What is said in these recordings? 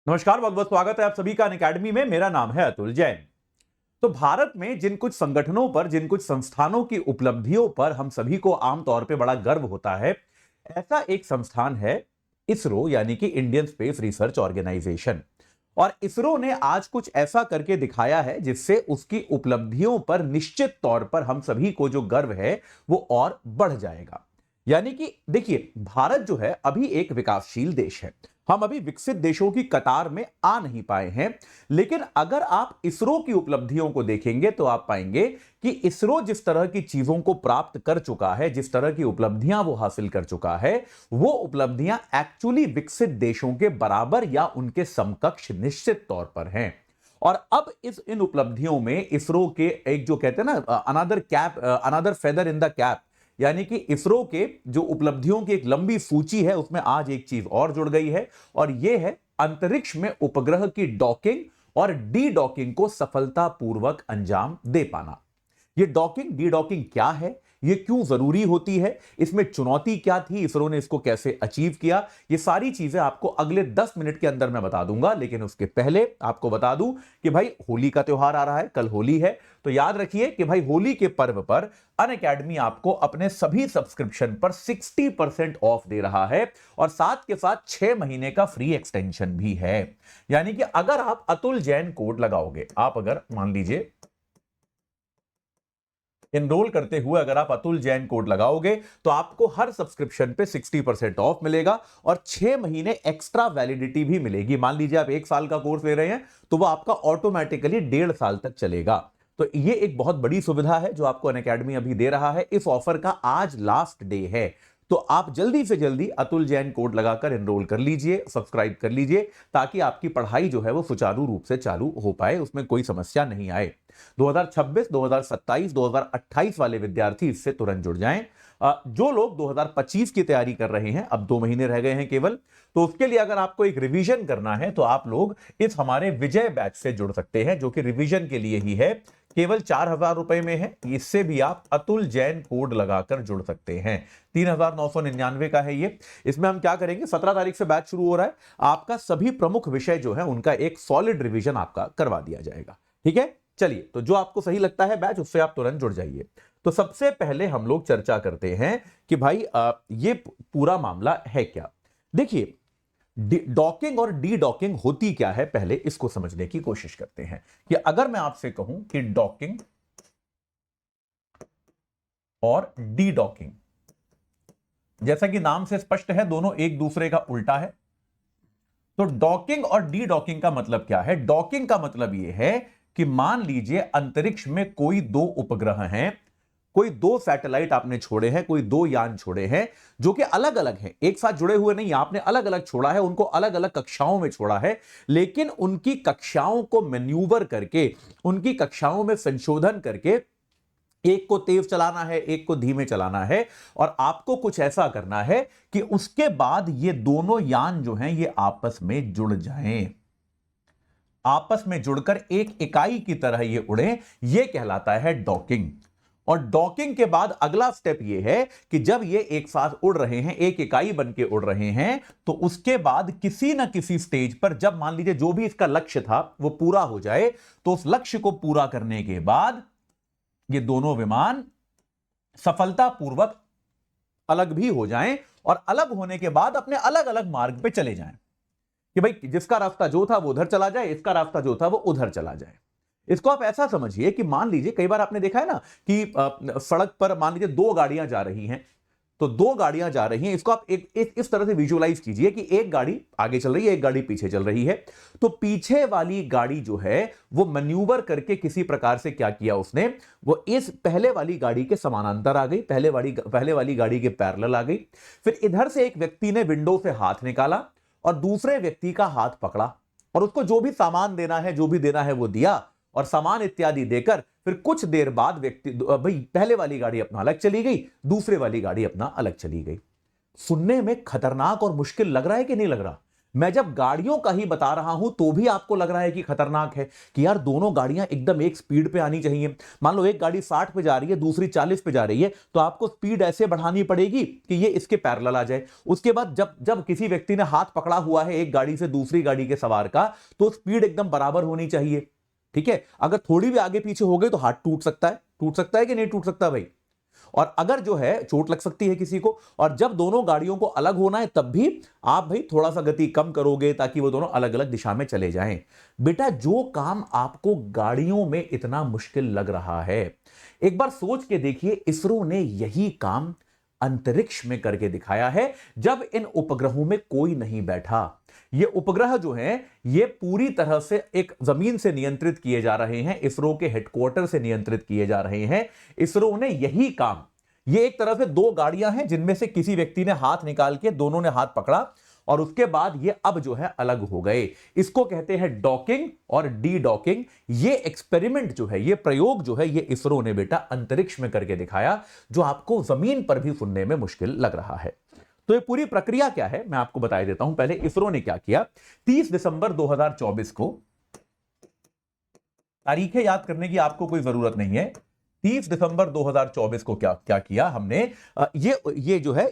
नमस्कार, बहुत बहुत स्वागत है आप सभी का अनअकैडमी में। मेरा नाम है अतुल जैन। तो भारत में जिन कुछ संगठनों पर, जिन कुछ संस्थानों की उपलब्धियों पर हम सभी को आमतौर पे बड़ा गर्व होता है, ऐसा एक संस्थान है इसरो, यानी कि इंडियन स्पेस रिसर्च ऑर्गेनाइजेशन। और इसरो ने आज कुछ ऐसा करके दिखाया है जिससे उसकी उपलब्धियों पर निश्चित तौर पर हम सभी को जो गर्व है वो और बढ़ जाएगा। यानी कि देखिए, भारत जो है अभी एक विकासशील देश है। हम अभी विकसित देशों की कतार में आ नहीं पाए हैं। लेकिन अगर आप इसरो की उपलब्धियों को देखेंगे तो आप पाएंगे कि इसरो जिस तरह की चीजों को प्राप्त कर चुका है, जिस तरह की उपलब्धियां वो हासिल कर चुका है, वो उपलब्धियां एक्चुअली विकसित देशों के बराबर या उनके समकक्ष निश्चित तौर पर हैं। और अब इन उपलब्धियों में इसरो के एक जो कहते हैं ना, another feather in the cap, यानी कि इसरो के जो उपलब्धियों की एक लंबी सूची है उसमें आज एक चीज और जुड़ गई है, और यह है अंतरिक्ष में उपग्रह की डॉकिंग और डी डॉकिंग को सफलतापूर्वक अंजाम दे पाना। ये डॉकिंग डी डॉकिंग क्या है, ये क्यों जरूरी होती है, इसमें चुनौती क्या थी, इसरो ने इसको कैसे अचीव किया, ये सारी चीजें आपको अगले 10 मिनट के अंदर मैं बता दूंगा। लेकिन उसके पहले आपको बता दूं कि भाई होली का त्योहार आ रहा है, कल होली है। तो याद रखिए कि भाई होली के पर्व पर अनअकैडमी आपको अपने सभी सब्सक्रिप्शन पर 60% ऑफ दे रहा है, और साथ के साथ 6 महीने का फ्री एक्सटेंशन भी है। यानी कि अगर आप अतुल जैन कोड लगाओगे, आप अगर मान लीजिए एनरोल करते हुए अगर आप अतुल जैन कोड लगाओगे तो आपको हर सब्सक्रिप्शन पे 60% ऑफ मिलेगा, और 6 महीने एक्स्ट्रा वैलिडिटी भी मिलेगी। मान लीजिए आप 1 साल का कोर्स ले रहे हैं तो वो आपका ऑटोमेटिकली 1.5 साल तक चलेगा। तो ये एक बहुत बड़ी सुविधा है जो आपको अनअकैडमी अभी दे रहा है। इस ऑफर का आज लास्ट डे है, तो आप जल्दी से जल्दी अतुल जैन कोड लगाकर एनरोल कर लीजिए, सब्सक्राइब कर लीजिए, ताकि आपकी पढ़ाई जो है वो सुचारू रूप से चालू हो पाए, उसमें कोई समस्या नहीं आए। 2026, 2027, 2028 वाले विद्यार्थी इससे तुरंत जुड़ जाएं। जो लोग 2025 की तैयारी कर रहे हैं, अब 2 महीने रह गए हैं केवल, तो उसके लिए अगर आपको एक रिवीजन करना है तो आप लोग इस हमारे विजय बैच से जुड़ सकते हैं, जो कि रिवीजन के लिए ही है। केवल 4,000 रुपए में है। इससे भी आप अतुल जैन कोड लगाकर जुड़ सकते हैं। 3,999 का है ये। इसमें हम क्या करेंगे, 17 तारीख से बैच शुरू हो रहा है। आपका सभी प्रमुख विषय जो है उनका एक सॉलिड रिवीजन आपका करवा दिया जाएगा। ठीक है, चलिए, तो जो आपको सही लगता है बैच, उससे आप तुरंत जुड़ जाइए। तो सबसे पहले हम लोग चर्चा करते हैं कि भाई ये पूरा मामला है क्या। देखिए, डॉकिंग और डी डॉकिंग होती क्या है, पहले इसको समझने की कोशिश करते हैं। कि अगर मैं आपसे कहूं कि डॉकिंग और डी डॉकिंग, जैसा कि नाम से स्पष्ट है, दोनों एक दूसरे का उल्टा है। तो डॉकिंग और डी डॉकिंग का मतलब क्या है? डॉकिंग का मतलब यह है कि मान लीजिए अंतरिक्ष में कोई 2 उपग्रह हैं, कोई 2 सैटेलाइट आपने छोड़े हैं, कोई 2 यान छोड़े हैं, जो कि अलग अलग हैं, एक साथ जुड़े हुए नहीं, आपने अलग अलग छोड़ा है, उनको अलग अलग कक्षाओं में छोड़ा है। लेकिन उनकी कक्षाओं को मैन्यूवर करके, उनकी कक्षाओं में संशोधन करके, एक को तेज चलाना है, एक को धीमे चलाना है, और आपको कुछ ऐसा करना है कि उसके बाद ये दोनों यान जो हैं ये आपस में जुड़ जाएं, आपस में जुड़कर एक इकाई की तरह ये उड़े। ये कहलाता है डॉकिंग। और डॉकिंग के बाद अगला स्टेप ये है कि जब ये एक साथ उड़ रहे हैं, एक इकाई बन के उड़ रहे हैं, तो उसके बाद किसी ना किसी स्टेज पर, जब मान लीजिए जो भी इसका लक्ष्य था वो पूरा हो जाए, तो उस लक्ष्य को पूरा करने के बाद ये दोनों विमान सफलतापूर्वक अलग भी हो जाएं, और अलग होने के बाद अपने अलग अलग मार्ग पे चले जाएं। कि भाई जिसका रास्ता जो था वो उधर चला जाए, इसका रास्ता जो था वो उधर चला जाए। इसको आप ऐसा समझिए कि मान लीजिए, कई बार आपने देखा है ना कि सड़क पर मान लीजिए 2 गाड़ियां जा रही हैं, तो 2 गाड़ियां जा रही हैं, इसको आप इस तरह से विजुअलाइज कीजिए कि एक गाड़ी आगे चल रही है, एक गाड़ी पीछे चल रही है। तो पीछे वाली गाड़ी जो है वो मैन्यूवर करके किसी प्रकार से क्या किया उसने, वो इस पहले वाली गाड़ी के समानांतर आ गई, पहले वाली गाड़ी के पैरेलल आ गई। फिर इधर से एक व्यक्ति ने विंडो से हाथ निकाला और दूसरे व्यक्ति का हाथ पकड़ा, और उसको जो भी सामान देना है, जो भी देना है वो दिया, और सामान इत्यादि देकर फिर कुछ देर बाद व्यक्ति, भाई पहले वाली गाड़ी अपना अलग चली गई, दूसरे वाली गाड़ी अपना अलग चली गई। सुनने में खतरनाक और मुश्किल लग रहा है कि नहीं लग रहा? मैं जब गाड़ियों का ही बता रहा हूं तो भी आपको लग रहा है कि खतरनाक है कि यार दोनों गाड़ियां एकदम एक स्पीड पे आनी चाहिए। मान लो एक गाड़ी 60 पे जा रही है, दूसरी 40 पे जा रही है, तो आपको स्पीड ऐसे बढ़ानी पड़ेगी कि ये इसके पैरेलल आ जाए। उसके बाद जब जब किसी व्यक्ति ने हाथ पकड़ा हुआ है एक गाड़ी से दूसरी गाड़ी के सवार का, तो स्पीड एकदम बराबर होनी चाहिए। ठीक है, अगर थोड़ी भी आगे पीछे हो गई तो हाथ टूट सकता है कि नहीं टूट सकता भाई? और अगर जो है चोट लग सकती है किसी को। और जब दोनों गाड़ियों को अलग होना है तब भी आप भाई थोड़ा सा गति कम करोगे ताकि वो दोनों अलग अलग दिशा में चले जाएं। बेटा जो काम आपको गाड़ियों में इतना मुश्किल लग रहा है, एक बार सोच के देखिए, इसरो ने यही काम अंतरिक्ष में करके दिखाया है जब इन उपग्रहों में कोई नहीं बैठा। ये उपग्रह जो हैं ये पूरी तरह से एक जमीन से नियंत्रित किए जा रहे हैं, इसरो के हेडक्वार्टर से नियंत्रित किए जा रहे हैं। इसरो ने यही काम, ये एक तरह से दो गाड़ियां हैं जिनमें से किसी व्यक्ति ने हाथ निकाल के दोनों ने हाथ पकड़ा और उसके बाद ये अब जो है अलग हो गए। इसको कहते हैं डॉकिंग और डी डॉकिंग। ये एक्सपेरिमेंट जो है, ये प्रयोग जो है, ये इसरो ने बेटा अंतरिक्ष में करके दिखाया, जो आपको जमीन पर भी सुनने में मुश्किल लग रहा है। तो ये पूरी प्रक्रिया क्या है मैं आपको बता देता हूं। पहले इसरो ने क्या किया, 30 दिसंबर 2024 को, तारीखें याद करने की आपको कोई जरूरत नहीं है, 30 दिसंबर 2024 को क्या क्या किया हमने, ये जो है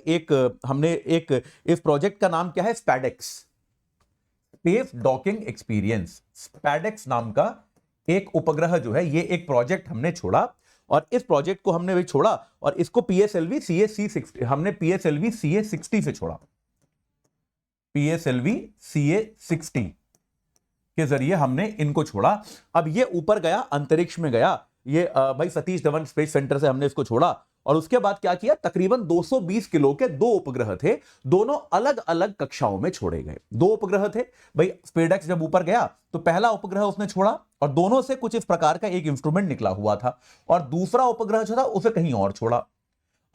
हमने इस प्रोजेक्ट का नाम क्या है, SpaDeX, space docking experience. SpaDeX नाम का एक उपग्रह जो है, ये एक प्रोजेक्ट हमने छोड़ा और इस प्रोजेक्ट को हमने भी छोड़ा और इसको PSLV CA-60, हमने PSLV CA-60 से छोड़ा, PSLV CA-60 के जरिए हमने इनको छोड़ा। अब ये ऊपर गया, अंतरिक्ष में गया, ये भाई सतीश धवन स्पेस सेंटर से हमने इसको छोड़ा और उसके बाद क्या किया, तकरीबन 220 किलो के दो उपग्रह थे, दोनों अलग अलग कक्षाओं में छोड़े गए। दो उपग्रह थे भाई, स्पेडेक्स जब ऊपर गया तो पहला उपग्रह उसने छोड़ा और दोनों से कुछ इस प्रकार का एक इंस्ट्रूमेंट निकला हुआ था और दूसरा उपग्रह जो था उसे कहीं और छोड़ा।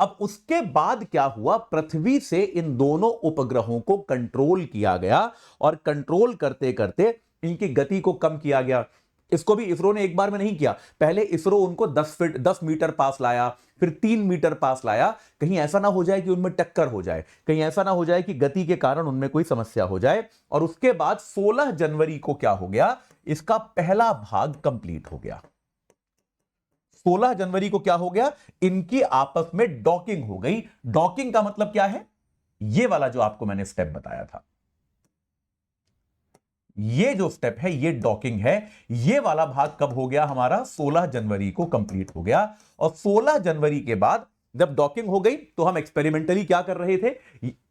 अब उसके बाद क्या हुआ, पृथ्वी से इन दोनों उपग्रहों को कंट्रोल किया गया और कंट्रोल करते करते इनकी गति को कम किया गया। इसको भी इसरो ने एक बार में नहीं किया, पहले इसरो उनको 10 मीटर पास लाया, फिर 3 मीटर पास लाया, कहीं ऐसा ना हो जाए कि उनमें टक्कर हो जाए, कहीं ऐसा ना हो जाए कि गति के कारण उनमें कोई समस्या हो जाए। और उसके बाद 16 जनवरी को क्या हो गया, इसका पहला भाग कंप्लीट हो गया। 16 जनवरी को क्या हो गया, इनकी आपस में डॉकिंग हो गई। डॉकिंग का मतलब क्या है, ये वाला जो आपको मैंने स्टेप बताया था, ये जो स्टेप है ये डॉकिंग है। ये वाला भाग कब हो गया हमारा, 16 जनवरी को कंप्लीट हो गया। और 16 जनवरी के बाद जब डॉकिंग हो गई तो हम एक्सपेरिमेंटली क्या कर रहे थे,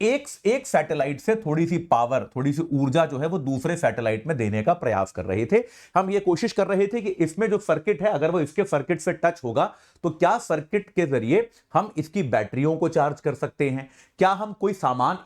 एक सैटेलाइट से थोड़ी सी पावर, थोड़ी सी ऊर्जा जो है वो दूसरे सैटेलाइट में देने का प्रयास कर रहे थे। हम ये कोशिश कर रहे थे कि इसमें जो सर्किट है अगर वो इसके सर्किट से टच होगा तो क्या सर्किट के जरिए हम इसकी बैटरियों को चार्ज कर सकते हैं, क्या हम कोई सामान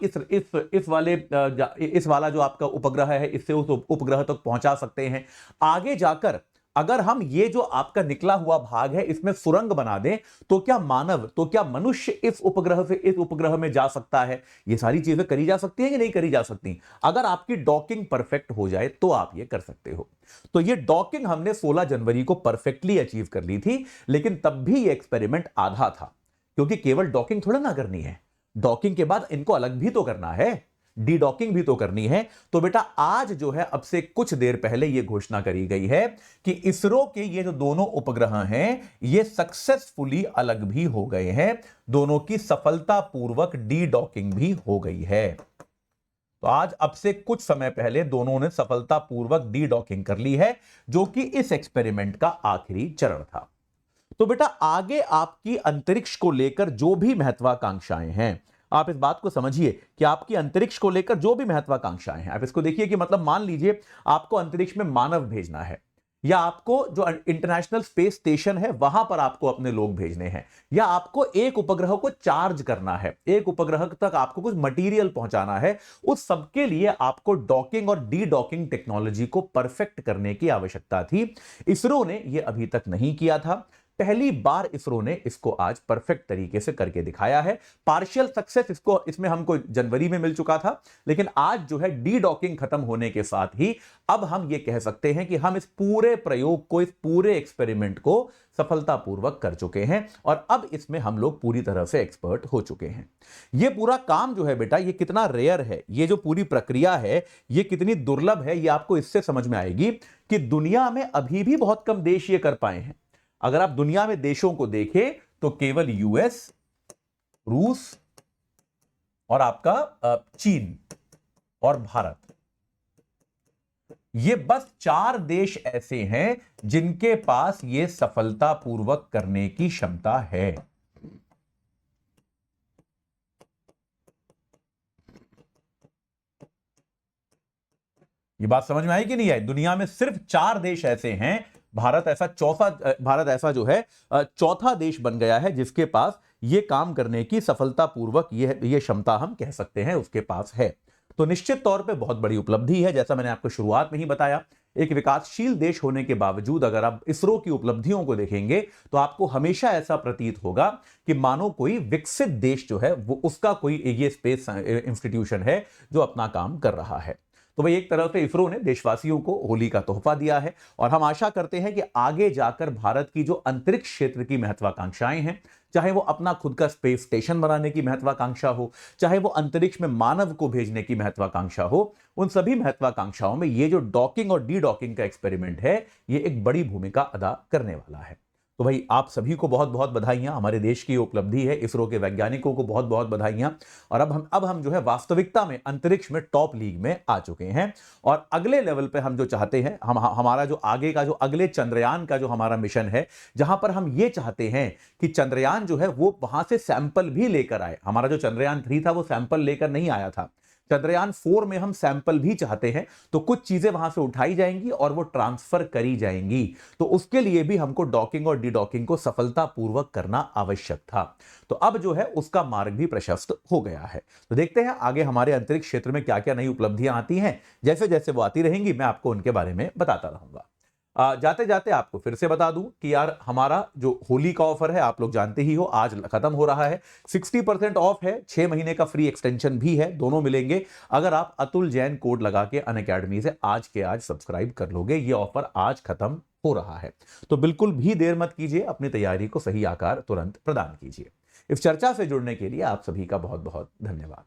इस वाला जो आपका उपग्रह है इससे उस उपग्रह तक पहुंचा सकते हैं। आगे जाकर अगर हम ये जो आपका निकला हुआ भाग है इसमें सुरंग बना दें तो क्या मानव, तो क्या मनुष्य इस उपग्रह से इस उपग्रह में जा सकता है। ये सारी चीजें करी जा सकती हैं कि नहीं करी जा सकती। अगर आपकी डॉकिंग परफेक्ट हो जाए तो आप ये कर सकते हो। तो ये डॉकिंग हमने 16 जनवरी को परफेक्टली अचीव कर ली थी, लेकिन तब भी ये एक्सपेरिमेंट आधा था, क्योंकि केवल डॉकिंग थोड़ा ना करनी है, डॉकिंग के बाद इनको अलग भी तो करना है, डी डॉकिंग भी तो करनी है। तो बेटा आज जो है, अब से कुछ देर पहले यह घोषणा करी गई है कि इसरो के ये जो दोनों उपग्रह हैं ये सक्सेसफुली अलग भी हो गए हैं, दोनों की सफलतापूर्वक डी डॉकिंग भी हो गई है। तो आज अब से कुछ समय पहले दोनों ने सफलतापूर्वक डी डॉकिंग कर ली है, जो कि इस एक्सपेरिमेंट का आखिरी चरण था। तो बेटा आगे आपकी अंतरिक्ष को लेकर जो भी महत्वाकांक्षाएं हैं, आप इस बात को समझिए कि आपकी अंतरिक्ष को लेकर जो भी महत्वाकांक्षाएं हैं, आप इसको देखिए कि मतलब मान लीजिए आपको अंतरिक्ष में मानव भेजना है, या आपको जो इंटरनेशनल स्पेस स्टेशन है वहां पर आपको अपने लोग भेजने हैं, या आपको एक उपग्रह को चार्ज करना है, एक उपग्रह तक आपको कुछ मटेरियल पहुंचाना है, उस सबके लिए आपको डॉकिंग और डी डॉकिंग टेक्नोलॉजी को परफेक्ट करने की आवश्यकता थी। इसरो ने यह अभी तक नहीं किया था। पहली बार इसरो ने इसको आज परफेक्ट तरीके से करके दिखाया है। पार्शियल सक्सेस इसमें हमको जनवरी में मिल चुका था, लेकिन आज जो है डी डॉकिंग खत्म होने के साथ ही अब हम ये कह सकते हैं कि हम इस पूरे प्रयोग को, इस पूरे एक्सपेरिमेंट को सफलतापूर्वक कर चुके हैं और अब इसमें हम लोग पूरी तरह से एक्सपर्ट हो चुके हैं। ये पूरा काम जो है बेटा, ये कितना रेयर है, ये जो पूरी प्रक्रिया है ये कितनी दुर्लभ है, ये आपको इससे समझ में आएगी कि दुनिया में अभी भी बहुत कम देश ये कर पाए हैं। अगर आप दुनिया में देशों को देखें तो केवल यूएस, रूस और आपका चीन और भारत, ये बस 4 देश ऐसे हैं जिनके पास ये सफलतापूर्वक करने की क्षमता है। ये बात समझ में आई कि नहीं आई? दुनिया में सिर्फ 4 देश ऐसे हैं, भारत ऐसा जो है चौथा देश बन गया है जिसके पास ये काम करने की सफलतापूर्वक ये क्षमता हम कह सकते हैं उसके पास है। तो निश्चित तौर पे बहुत बड़ी उपलब्धि है। जैसा मैंने आपको शुरुआत में ही बताया, एक विकासशील देश होने के बावजूद अगर आप इसरो की उपलब्धियों को देखेंगे तो आपको हमेशा ऐसा प्रतीत होगा कि मानो कोई विकसित देश जो है वो उसका कोई ये स्पेस इंस्टीट्यूशन है जो अपना काम कर रहा है। तो भाई एक तरह से इसरो ने देशवासियों को होली का तोहफा दिया है और हम आशा करते हैं कि आगे जाकर भारत की जो अंतरिक्ष क्षेत्र की महत्वाकांक्षाएं हैं, चाहे वो अपना खुद का स्पेस स्टेशन बनाने की महत्वाकांक्षा हो, चाहे वो अंतरिक्ष में मानव को भेजने की महत्वाकांक्षा हो, उन सभी महत्वाकांक्षाओं में ये जो डॉकिंग और डी डॉकिंग का एक्सपेरिमेंट है ये एक बड़ी भूमिका अदा करने वाला है। तो भाई आप सभी को बहुत बहुत बधाइयां, हमारे देश की उपलब्धि है, इसरो के वैज्ञानिकों को बहुत बहुत बधाइयां। और अब हम जो है वास्तविकता में अंतरिक्ष में टॉप लीग में आ चुके हैं और अगले लेवल पे हम जो चाहते हैं, हमारा जो आगे का जो अगले चंद्रयान का जो हमारा मिशन है, जहां पर हम ये चाहते हैं कि चंद्रयान जो है वो वहां से सैंपल भी लेकर आए। हमारा जो चंद्रयान 3 था वो सैंपल लेकर नहीं आया था, चंद्रयान 4 में हम सैंपल भी चाहते हैं, तो कुछ चीजें वहां से उठाई जाएंगी और वो ट्रांसफर करी जाएंगी। तो उसके लिए भी हमको डॉकिंग और डी डॉकिंग को सफलतापूर्वक करना आवश्यक था। तो अब जो है उसका मार्ग भी प्रशस्त हो गया है। तो देखते हैं आगे हमारे अंतरिक्ष क्षेत्र में क्या क्या नई उपलब्धियां आती हैं। जैसे जैसे वो आती रहेंगी मैं आपको उनके बारे में बताता रहूंगा। जाते जाते आपको फिर से बता दूं कि यार हमारा जो होली का ऑफर है आप लोग जानते ही हो, आज खत्म हो रहा है। 60% ऑफ है, 6 महीने का फ्री एक्सटेंशन भी है, दोनों मिलेंगे अगर आप अतुल जैन कोड लगा के अनअकैडमी से आज के आज सब्सक्राइब कर लोगे। ये ऑफर आज खत्म हो रहा है, तो बिल्कुल भी देर मत कीजिए, अपनी तैयारी को सही आकार तुरंत प्रदान कीजिए। इस चर्चा से जुड़ने के लिए आप सभी का बहुत बहुत धन्यवाद।